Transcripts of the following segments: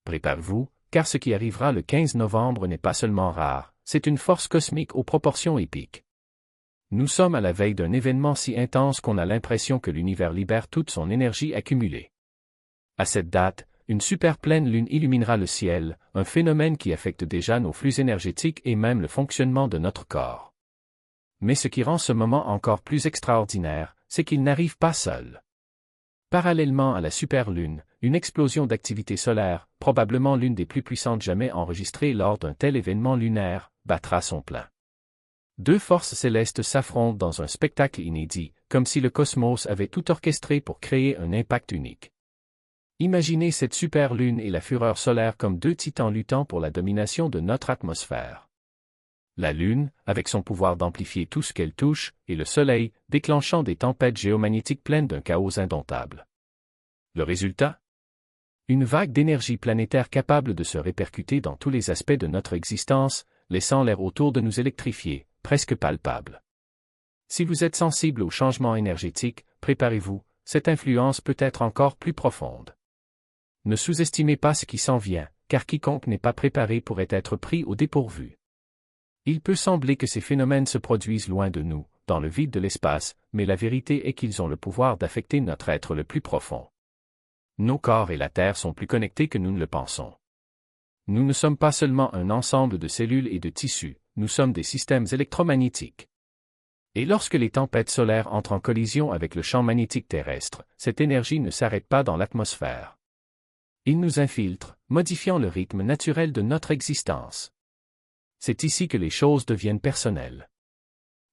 Préparez-vous, car ce qui arrivera le 15 novembre n'est pas seulement rare, c'est une force cosmique aux proportions épiques. Nous sommes à la veille d'un événement si intense qu'on a l'impression que l'univers libère toute son énergie accumulée. À cette date, une super pleine lune illuminera le ciel, un phénomène qui affecte déjà nos flux énergétiques et même le fonctionnement de notre corps. Mais ce qui rend ce moment encore plus extraordinaire, c'est qu'il n'arrive pas seul. Parallèlement à la superlune, une explosion d'activité solaire, probablement l'une des plus puissantes jamais enregistrées lors d'un tel événement lunaire, battra son plein. Deux forces célestes s'affrontent dans un spectacle inédit, comme si le cosmos avait tout orchestré pour créer un impact unique. Imaginez cette superlune et la fureur solaire comme deux titans luttant pour la domination de notre atmosphère. La Lune, avec son pouvoir d'amplifier tout ce qu'elle touche, et le Soleil, déclenchant des tempêtes géomagnétiques pleines d'un chaos indomptable. Le résultat? Une vague d'énergie planétaire capable de se répercuter dans tous les aspects de notre existence, laissant l'air autour de nous électrifier, presque palpable. Si vous êtes sensible aux changements énergétiques, préparez-vous, cette influence peut être encore plus profonde. Ne sous-estimez pas ce qui s'en vient, car quiconque n'est pas préparé pourrait être pris au dépourvu. Il peut sembler que ces phénomènes se produisent loin de nous, dans le vide de l'espace, mais la vérité est qu'ils ont le pouvoir d'affecter notre être le plus profond. Nos corps et la Terre sont plus connectés que nous ne le pensons. Nous ne sommes pas seulement un ensemble de cellules et de tissus, nous sommes des systèmes électromagnétiques. Et lorsque les tempêtes solaires entrent en collision avec le champ magnétique terrestre, cette énergie ne s'arrête pas dans l'atmosphère. Il nous infiltre, modifiant le rythme naturel de notre existence. C'est ici que les choses deviennent personnelles.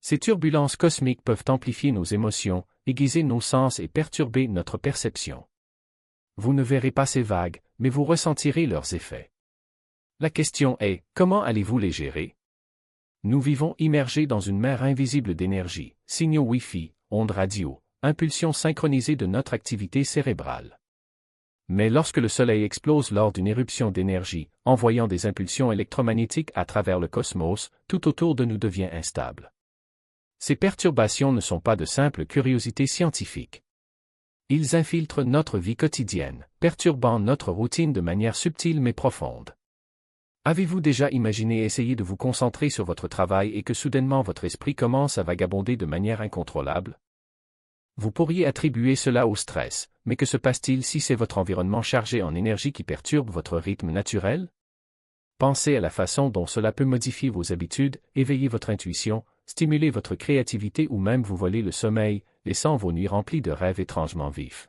Ces turbulences cosmiques peuvent amplifier nos émotions, aiguiser nos sens et perturber notre perception. Vous ne verrez pas ces vagues, mais vous ressentirez leurs effets. La question est, comment allez-vous les gérer? Nous vivons immergés dans une mer invisible d'énergie, signaux Wi-Fi, ondes radio, impulsions synchronisées de notre activité cérébrale. Mais lorsque le Soleil explose lors d'une éruption d'énergie, envoyant des impulsions électromagnétiques à travers le cosmos, tout autour de nous devient instable. Ces perturbations ne sont pas de simples curiosités scientifiques. Ils infiltrent notre vie quotidienne, perturbant notre routine de manière subtile mais profonde. Avez-vous déjà imaginé essayer de vous concentrer sur votre travail et que soudainement votre esprit commence à vagabonder de manière incontrôlable? Vous pourriez attribuer cela au stress, mais que se passe-t-il si c'est votre environnement chargé en énergie qui perturbe votre rythme naturel? Pensez à la façon dont cela peut modifier vos habitudes, éveiller votre intuition, stimuler votre créativité ou même vous voler le sommeil, laissant vos nuits remplies de rêves étrangement vifs.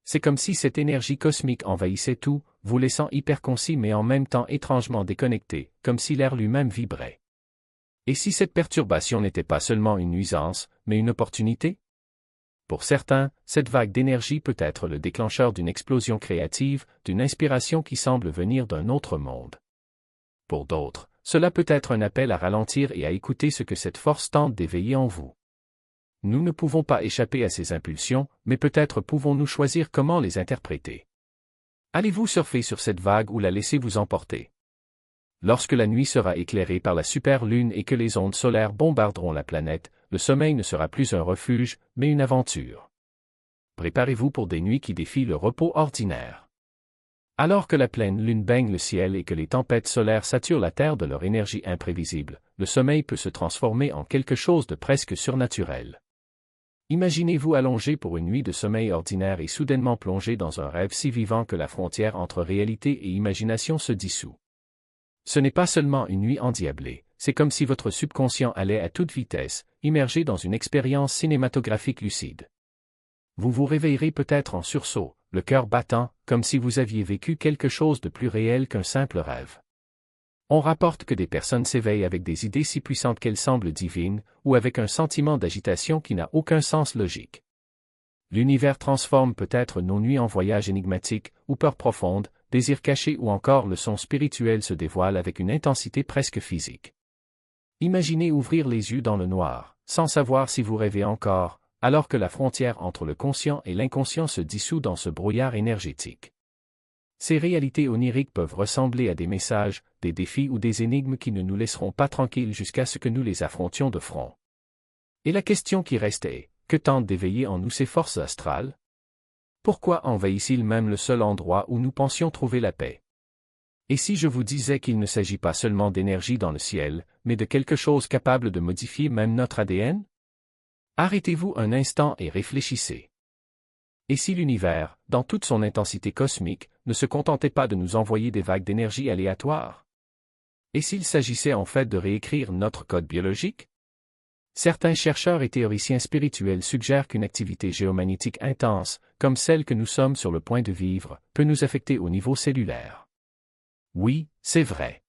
C'est comme si cette énergie cosmique envahissait tout, vous laissant hyperconcis mais en même temps étrangement déconnecté, comme si l'air lui-même vibrait. Et si cette perturbation n'était pas seulement une nuisance, mais une opportunité? Pour certains, cette vague d'énergie peut être le déclencheur d'une explosion créative, d'une inspiration qui semble venir d'un autre monde. Pour d'autres, cela peut être un appel à ralentir et à écouter ce que cette force tente d'éveiller en vous. Nous ne pouvons pas échapper à ces impulsions, mais peut-être pouvons-nous choisir comment les interpréter. Allez-vous surfer sur cette vague ou la laisser vous emporter? Lorsque la nuit sera éclairée par la superlune et que les ondes solaires bombarderont la planète, le sommeil ne sera plus un refuge, mais une aventure. Préparez-vous pour des nuits qui défient le repos ordinaire. Alors que la pleine lune baigne le ciel et que les tempêtes solaires saturent la Terre de leur énergie imprévisible, le sommeil peut se transformer en quelque chose de presque surnaturel. Imaginez-vous allongé pour une nuit de sommeil ordinaire et soudainement plongé dans un rêve si vivant que la frontière entre réalité et imagination se dissout. Ce n'est pas seulement une nuit endiablée, c'est comme si votre subconscient allait à toute vitesse, immergé dans une expérience cinématographique lucide. Vous vous réveillerez peut-être en sursaut, le cœur battant, comme si vous aviez vécu quelque chose de plus réel qu'un simple rêve. On rapporte que des personnes s'éveillent avec des idées si puissantes qu'elles semblent divines, ou avec un sentiment d'agitation qui n'a aucun sens logique. L'univers transforme peut-être nos nuits en voyages énigmatiques, ou peurs profondes, désirs cachés ou encore le son spirituel se dévoile avec une intensité presque physique. Imaginez ouvrir les yeux dans le noir, sans savoir si vous rêvez encore, alors que la frontière entre le conscient et l'inconscient se dissout dans ce brouillard énergétique. Ces réalités oniriques peuvent ressembler à des messages, des défis ou des énigmes qui ne nous laisseront pas tranquilles jusqu'à ce que nous les affrontions de front. Et la question qui reste est, que tentent d'éveiller en nous ces forces astrales? Pourquoi envahissent-ils même le seul endroit où nous pensions trouver la paix? Et si je vous disais qu'il ne s'agit pas seulement d'énergie dans le ciel, mais de quelque chose capable de modifier même notre ADN? Arrêtez-vous un instant et réfléchissez. Et si l'univers, dans toute son intensité cosmique, ne se contentait pas de nous envoyer des vagues d'énergie aléatoires? Et s'il s'agissait en fait de réécrire notre code biologique? Certains chercheurs et théoriciens spirituels suggèrent qu'une activité géomagnétique intense, comme celle que nous sommes sur le point de vivre, peut nous affecter au niveau cellulaire. Oui, c'est vrai.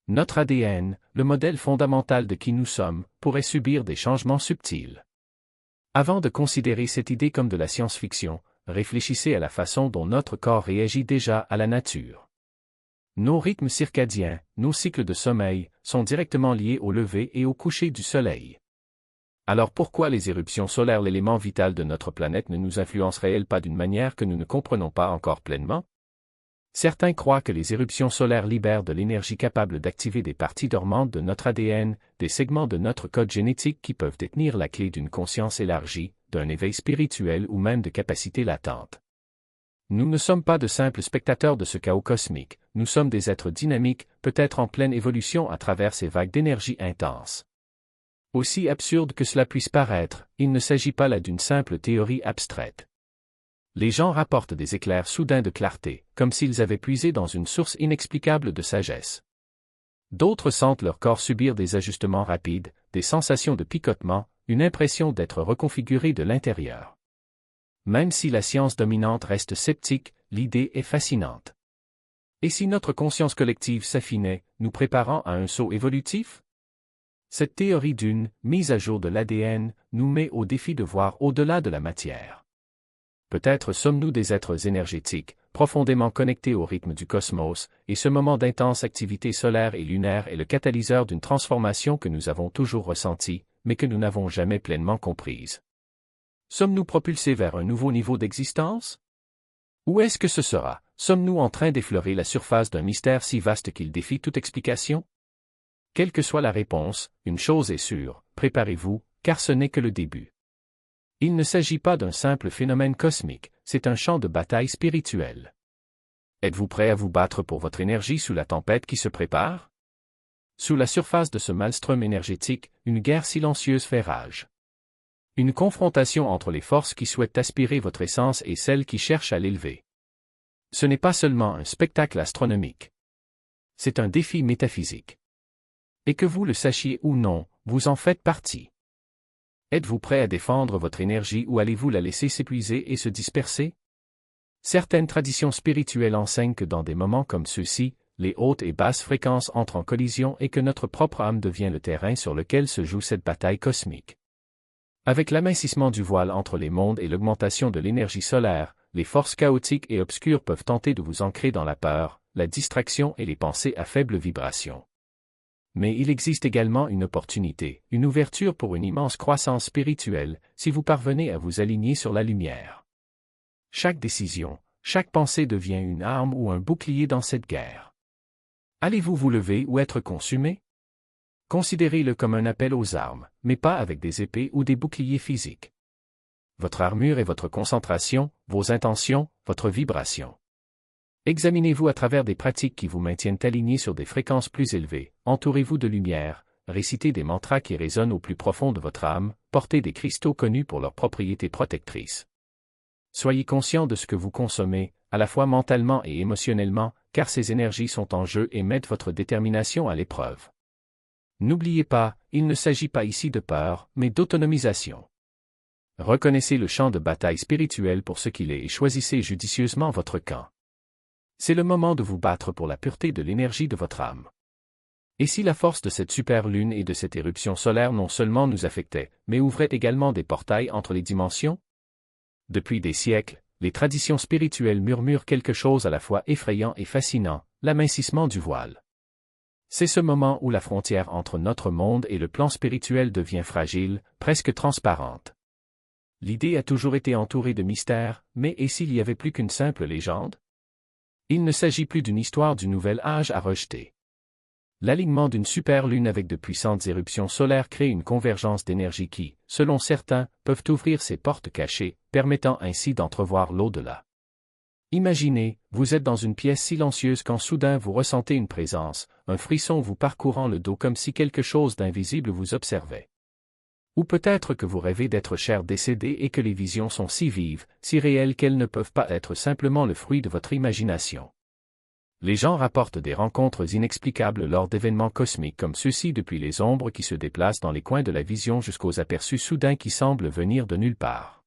Notre ADN, le modèle fondamental de qui nous sommes, pourrait subir des changements subtils. Avant de considérer cette idée comme de la science-fiction, réfléchissez à la façon dont notre corps réagit déjà à la nature. Nos rythmes circadiens, nos cycles de sommeil, sont directement liés au lever et au coucher du soleil. Alors pourquoi les éruptions solaires, l'élément vital de notre planète, ne nous influenceraient-elles pas d'une manière que nous ne comprenons pas encore pleinement? Certains croient que les éruptions solaires libèrent de l'énergie capable d'activer des parties dormantes de notre ADN, des segments de notre code génétique qui peuvent détenir la clé d'une conscience élargie, d'un éveil spirituel ou même de capacités latentes. Nous ne sommes pas de simples spectateurs de ce chaos cosmique, nous sommes des êtres dynamiques, peut-être en pleine évolution à travers ces vagues d'énergie intenses. Aussi absurde que cela puisse paraître, il ne s'agit pas là d'une simple théorie abstraite. Les gens rapportent des éclairs soudains de clarté, comme s'ils avaient puisé dans une source inexplicable de sagesse. D'autres sentent leur corps subir des ajustements rapides, des sensations de picotement, une impression d'être reconfiguré de l'intérieur. Même si la science dominante reste sceptique, l'idée est fascinante. Et si notre conscience collective s'affinait, nous préparant à un saut évolutif? Cette théorie d'une mise à jour de l'ADN nous met au défi de voir au-delà de la matière. Peut-être sommes-nous des êtres énergétiques, profondément connectés au rythme du cosmos, et ce moment d'intense activité solaire et lunaire est le catalyseur d'une transformation que nous avons toujours ressentie, mais que nous n'avons jamais pleinement comprise. Sommes-nous propulsés vers un nouveau niveau d'existence? Ou est-ce que ce sera? Sommes-nous en train d'effleurer la surface d'un mystère si vaste qu'il défie toute explication? Quelle que soit la réponse, une chose est sûre, préparez-vous, car ce n'est que le début. Il ne s'agit pas d'un simple phénomène cosmique, c'est un champ de bataille spirituel. Êtes-vous prêt à vous battre pour votre énergie sous la tempête qui se prépare? Sous la surface de ce maelstrom énergétique, une guerre silencieuse fait rage. Une confrontation entre les forces qui souhaitent aspirer votre essence et celles qui cherchent à l'élever. Ce n'est pas seulement un spectacle astronomique. C'est un défi métaphysique. Et que vous le sachiez ou non, vous en faites partie. Êtes-vous prêt à défendre votre énergie ou allez-vous la laisser s'épuiser et se disperser? Certaines traditions spirituelles enseignent que dans des moments comme ceux-ci, les hautes et basses fréquences entrent en collision et que notre propre âme devient le terrain sur lequel se joue cette bataille cosmique. Avec l'amincissement du voile entre les mondes et l'augmentation de l'énergie solaire, les forces chaotiques et obscures peuvent tenter de vous ancrer dans la peur, la distraction et les pensées à faible vibration. Mais il existe également une opportunité, une ouverture pour une immense croissance spirituelle, si vous parvenez à vous aligner sur la lumière. Chaque décision, chaque pensée devient une arme ou un bouclier dans cette guerre. Allez-vous vous lever ou être consumé? Considérez-le comme un appel aux armes, mais pas avec des épées ou des boucliers physiques. Votre armure est votre concentration, vos intentions, votre vibration. Examinez-vous à travers des pratiques qui vous maintiennent alignés sur des fréquences plus élevées, entourez-vous de lumière, récitez des mantras qui résonnent au plus profond de votre âme, portez des cristaux connus pour leurs propriétés protectrices. Soyez conscient de ce que vous consommez, à la fois mentalement et émotionnellement, car ces énergies sont en jeu et mettent votre détermination à l'épreuve. N'oubliez pas, il ne s'agit pas ici de peur, mais d'autonomisation. Reconnaissez le champ de bataille spirituel pour ce qu'il est et choisissez judicieusement votre camp. C'est le moment de vous battre pour la pureté de l'énergie de votre âme. Et si la force de cette super lune et de cette éruption solaire non seulement nous affectait, mais ouvrait également des portails entre les dimensions? Depuis des siècles, les traditions spirituelles murmurent quelque chose à la fois effrayant et fascinant, l'amincissement du voile. C'est ce moment où la frontière entre notre monde et le plan spirituel devient fragile, presque transparente. L'idée a toujours été entourée de mystères, mais et s'il n'y avait plus qu'une simple légende? Il ne s'agit plus d'une histoire du nouvel âge à rejeter. L'alignement d'une super lune avec de puissantes éruptions solaires crée une convergence d'énergie qui, selon certains, peuvent ouvrir ces portes cachées, permettant ainsi d'entrevoir l'au-delà. Imaginez, vous êtes dans une pièce silencieuse quand soudain vous ressentez une présence, un frisson vous parcourant le dos comme si quelque chose d'invisible vous observait. Ou peut-être que vous rêvez d'être cher décédé et que les visions sont si vives, si réelles qu'elles ne peuvent pas être simplement le fruit de votre imagination. Les gens rapportent des rencontres inexplicables lors d'événements cosmiques comme ceux-ci, depuis les ombres qui se déplacent dans les coins de la vision jusqu'aux aperçus soudains qui semblent venir de nulle part.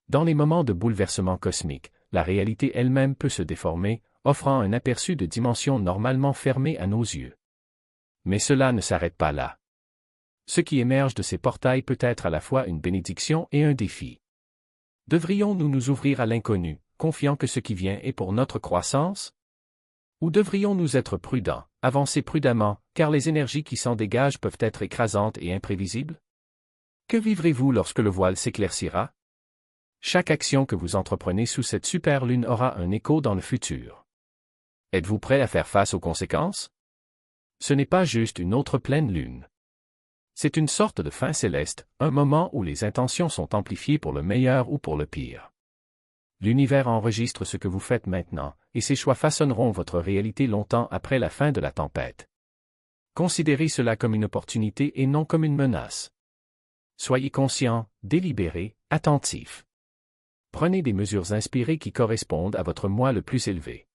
Dans les moments de bouleversement cosmique, la réalité elle-même peut se déformer, offrant un aperçu de dimensions normalement fermées à nos yeux. Mais cela ne s'arrête pas là. Ce qui émerge de ces portails peut être à la fois une bénédiction et un défi. Devrions-nous nous ouvrir à l'inconnu, confiant que ce qui vient est pour notre croissance? Ou devrions-nous être prudents, avancer prudemment, car les énergies qui s'en dégagent peuvent être écrasantes et imprévisibles? Que vivrez-vous lorsque le voile s'éclaircira? Chaque action que vous entreprenez sous cette super lune aura un écho dans le futur. Êtes-vous prêt à faire face aux conséquences? Ce n'est pas juste une autre pleine lune. C'est une sorte de fin céleste, un moment où les intentions sont amplifiées pour le meilleur ou pour le pire. L'univers enregistre ce que vous faites maintenant, et ces choix façonneront votre réalité longtemps après la fin de la tempête. Considérez cela comme une opportunité et non comme une menace. Soyez conscient, délibéré, attentif. Prenez des mesures inspirées qui correspondent à votre moi le plus élevé.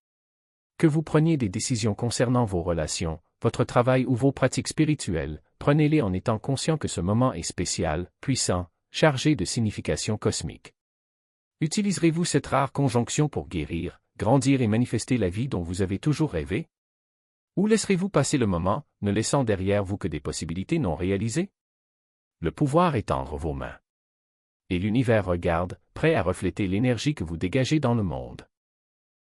Que vous preniez des décisions concernant vos relations, votre travail ou vos pratiques spirituelles, prenez-les en étant conscient que ce moment est spécial, puissant, chargé de signification cosmique. Utiliserez-vous cette rare conjonction pour guérir, grandir et manifester la vie dont vous avez toujours rêvé? Ou laisserez-vous passer le moment, ne laissant derrière vous que des possibilités non réalisées? Le pouvoir est entre vos mains. Et l'univers regarde, prêt à refléter l'énergie que vous dégagez dans le monde.